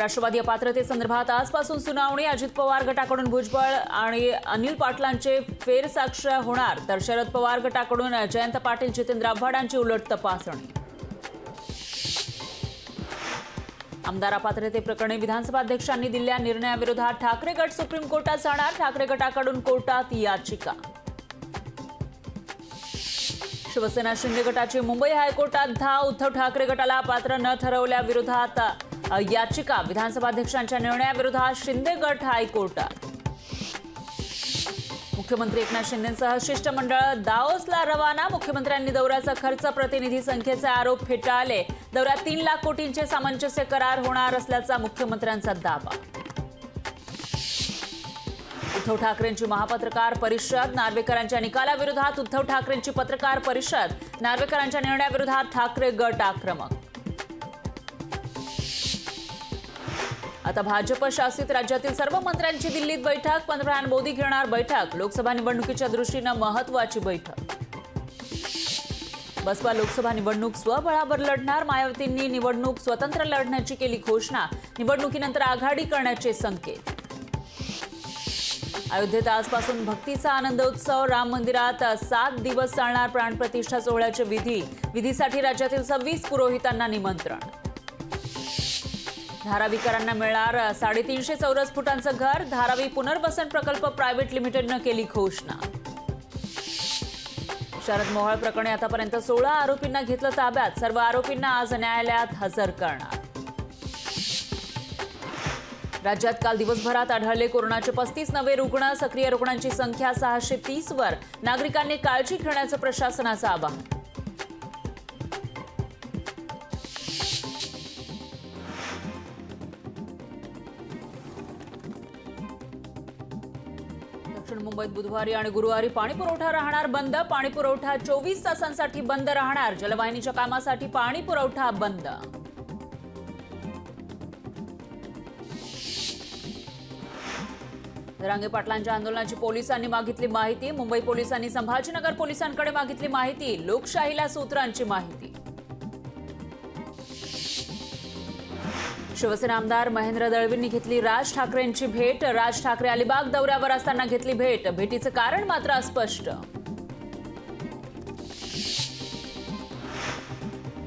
राष्ट्रवादी अपात्रतेसंदर्भात आजपासून सुनावणी। अजित पवार गटाकडून भुजबळ आणि अनिल पाटलांचे फेरसाक्ष होणार, तर शरद पवार गटाकडून जयंत पाटील, जितेंद्र आव्हाडांची उलट तपासणी। आमदार अपात्रतेप्रकरणी विधानसभा अध्यक्षांनी दिलेल्या निर्णयाविरोधात ठाकरे गट सुप्रीम कोर्टात जाणार, ठाकरे गटाकडून कोर्टात याचिका। शिवसेना शिंदे गटाची मुंबई हायकोर्टात धाव, उद्धव ठाकरे गटाला पात्र न ठरवल्याविरोधात याचिका। विधानसभा अध्यक्षांच्या निर्णयाविरोधात शिंदे गट हायकोर्टात। मुख्यमंत्री एकनाथ शिंदेंसह शिष्टमंडळ दाओसला रवाना, मुख्यमंत्र्यांनी दौऱ्याचा खर्च प्रतिनिधी संख्येचे आरोप फेटाळले। दौऱ्यात 3 लाख कोटींचे सामंजस्य करार होणार असल्याचा मुख्यमंत्र्यांचा दावा। उद्धव ठाकरेंची महापत्रकार परिषद, नार्वेकरांच्या निकालाविरोधात उद्धव ठाकरेंची पत्रकार परिषद, नार्वेकरांच्या निर्णयाविरोधात ठाकरे गट आक्रमक। आता भाजप शासित राज्यातील सर्व मंत्र्यांची दिल्लीत बैठक, पंतप्रधान मोदी घेणार बैठक। लोकसभा निवडणुकीच्या दृष्टीने महत्त्वाची बैठक। बसपा लोकसभा निवडणूक स्वबळावर लढणार, मायावतींनी निवडणूक स्वतंत्र लढण्याची केली घोषणा। निवडणुकीनंतर आघाडी करण्याचे संकेत। अयोध्येत आजपासून भक्तीचा आनंदोत्सव, राम मंदिरात 7 दिवस चालणार प्राणप्रतिष्ठा सोहळ्याचे विधीसाठी राज्यातील 26 पुरोहितांना निमंत्रण। धारावीकरांना मिळणार 350 चौरस फुटांचं घर, धारावी पुनर्वसन प्रकल्प प्रायव्हेट लिमिटेडनं केली घोषणा। शरद मोहोळ प्रकरणी आतापर्यंत 16 आरोपींना घेतलं ताब्यात, सर्व आरोपींना आज न्यायालयात हजर करणार। राज्यात काल दिवसभरात आढळले कोरोनाचे 35 नवे रुग्ण, सक्रिय रुग्णांची संख्या 630 वर। नागरिकांनी काळजी घेण्याचं प्रशासनाचं आवाहन। दक्षिण मुंबईत बुधवारी आणि गुरुवारी पाणीपुरवठा राहणार बंद, पाणीपुरवठा 24 तासांसाठी बंद राहणार। जलवाहिनीच्या कामासाठी पाणीपुरवठा बंद। धरांगे पाटलांच्या आंदोलनाची पोलिसांनी मागितली माहिती, मुंबई पोलिसांनी संभाजीनगर पोलिसांकडे मागितली माहिती। लोकशाहीला सूत्रांची माहिती। शिवसेना आमदार महेंद्र दळवींनी घेतली राज ठाकरेंची भेट, राज ठाकरे अलिबाग दौऱ्यावर असताना घेतली भेट, भेटीचं कारण मात्र अस्पष्ट।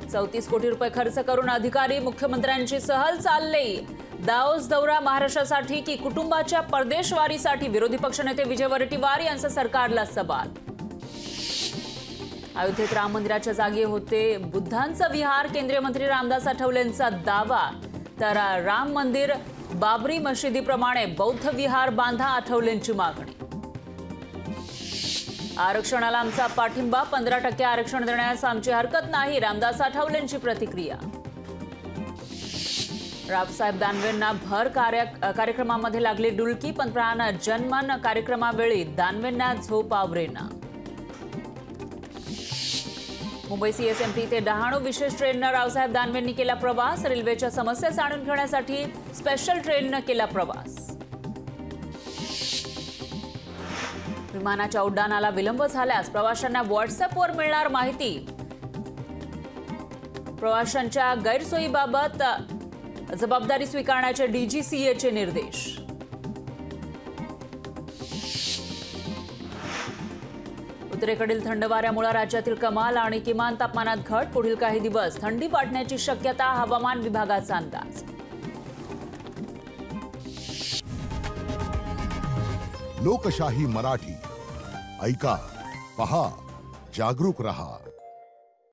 34 कोटी रुपये खर्च करून अधिकारी मुख्यमंत्र्यांची सहल चालले। दाओस दौरा महाराष्ट्रासाठी की कुटुंबाच्या परदेशवारीसाठी, विरोधी पक्षनेते विजय वडेट्टीवार यांचा सरकारला सवाल। अयोध्येत राम मंदिराच्या जागी होते बुद्धांचं विहार, केंद्रीय मंत्री रामदास आठवलेंचा दावा। तर राम मंदिर बाबरी मशिदीप्रमाणे बौद्ध विहार बांधा, आठवलेंची मागणी। आरक्षणाला आमचा पाठिंबा, 15% आरक्षण देण्यास आमची हरकत नाही, रामदास आठवलेंची प्रतिक्रिया। रावसाहेब दानवेंना भर कार्यक्रमामध्ये लागली डुलकी, पंतप्रधान जनमन कार्यक्रमावेळी दानवेंना झोप आवरेना। मुंबई सीएसएमटी ते डहाणू विशेष ट्रेननं रावसाहेब दानवेंनी केला प्रवास, रेल्वेच्या समस्या जाणून घेण्यासाठी स्पेशल ट्रेननं केला प्रवास। विमानाच्या उड्डाणाला विलंब झाल्यास प्रवाशांना व्हॉट्सअपवर मिळणार माहिती, प्रवाशांच्या गैरसोयीबाबत जबाबदारी स्वीकारण्याचे डीजीसीएचे निर्देश। उत्तरेकडील थंड वाऱ्यामुळे राज्यातील कमाल आणि किमान तापमानात घट, पुढील काही दिवस थंडी वाढण्याची शक्यता, हवामान विभागाचा अंदाज। लोकशाही मराठी ऐका, पहा, जागरूक रहा।